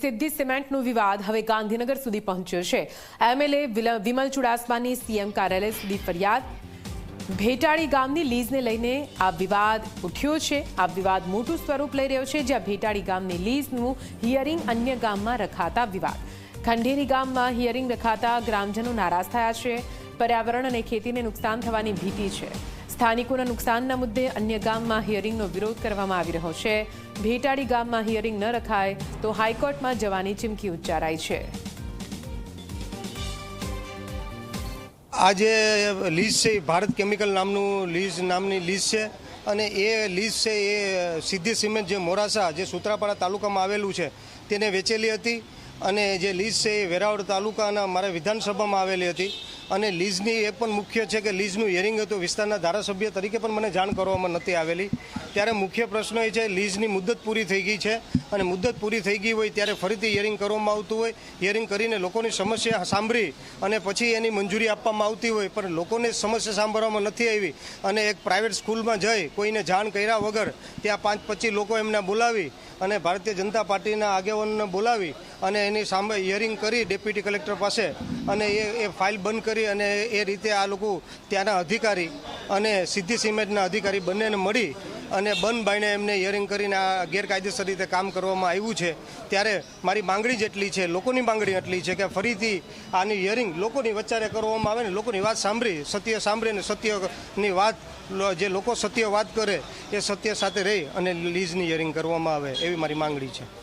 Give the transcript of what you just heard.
સિદ્ધિ સિમેન્ટનો વિવાદ હવે ગાંધીનગર સુધી પહોંચ્યો છે। એમએલએ વિમલ ચુડાસમાની સીએમ કાર્યાલય સુધી ફરિયાદ। ભેટાળી ગામની લીઝને લઈને આ વિવાદ ઉઠ્યો છે। આ વિવાદ મોટું સ્વરૂપ લઈ રહ્યો છે, જ્યાં ભેટાળી ગામની લીઝનું હિયરિંગ અન્ય ગામમાં રખાતા વિવાદ। ખંડેરી ગામમાં હિયરિંગ રખાતા ગ્રામજનો નારાજ થયા છે। પર્યાવરણ અને ખેતીને નુકસાન થવાની ભીતિ છે। સ્થાનિકોના નુકસાનના મુદ્દે અન્ય ગામમાં હિયરિંગનો વિરોધ કરવામાં આવી રહ્યો છે। ભેટાળી ગામમાં હિયરિંગ ન રખાય તો હાઈકોર્ટમાં જવાની ચીમકી ઉચ્ચારાઈ છે। આ જે લીઝ છે ભારત કેમિકલ નામની લીઝ છે અને એ લીઝ છે એ સિદ્ધિ સિમેન્ટ જે મોરાસા જે સૂત્રાપાડા તાલુકામાં આવેલું છે તેને વેચેલી હતી અને જે લીઝ છે એ વેરાવળ તાલુકાના મારા વિધાનસભામાં આવેલી હતી અને લીઝની એ પણ મુખ્ય છે કે લીઝનું હિયરિંગ હતું વિસ્તારના ધારાસભ્ય તરીકે પણ મને જાણ કરવામાં નથી આવેલી। ત્યારે મુખ્ય પ્રશ્ન એ છે લીઝની મુદ્દત પૂરી થઈ ગઈ છે અને મુદ્દત પૂરી થઈ ગઈ હોય ત્યારે ફરીથી હિયરિંગ કરવામાં આવતું હોય, હિયરિંગ કરીને લોકોની સમસ્યા સાંભળી અને પછી એની મંજૂરી આપવામાં આવતી હોય, પણ લોકોને સમસ્યા સાંભળવામાં નથી આવી અને એક પ્રાઇવેટ સ્કૂલમાં જઈ કોઈને જાણ કર્યા વગર ત્યાં 5-25 લોકો એમને બોલાવી અને ભારતીય જનતા પાર્ટીના આગેવાનોને બોલાવી અને એની સામે હિયરિંગ કરી ડેપ્યુટી કલેક્ટર પાસે અને એ ફાઇલ બંધ કરી અને એ રીતે આ લોકો ત્યાંના અધિકારી અને સિદ્ધિ સિમેન્ટના અધિકારી બંનેને મળી અને બંધ બાઈને એમને હિયરિંગ કરીને આ ગેરકાયદેસર રીતે કામ કરવામાં આવ્યું છે। ત્યારે મારી માંગણી જેટલી છે, લોકોની માંગણી એટલી છે કે ફરીથી આની હિયરિંગ લોકોની વચ્ચે કરવામાં આવે ને લોકોની વાત સાંભળી સત્ય સાંભળીને સત્યની વાત જે લોકો સત્ય વાત કરે એ સત્ય સાથે રહી અને લીઝની હિયરિંગ કરવામાં આવે એવી મારી માંગણી છે।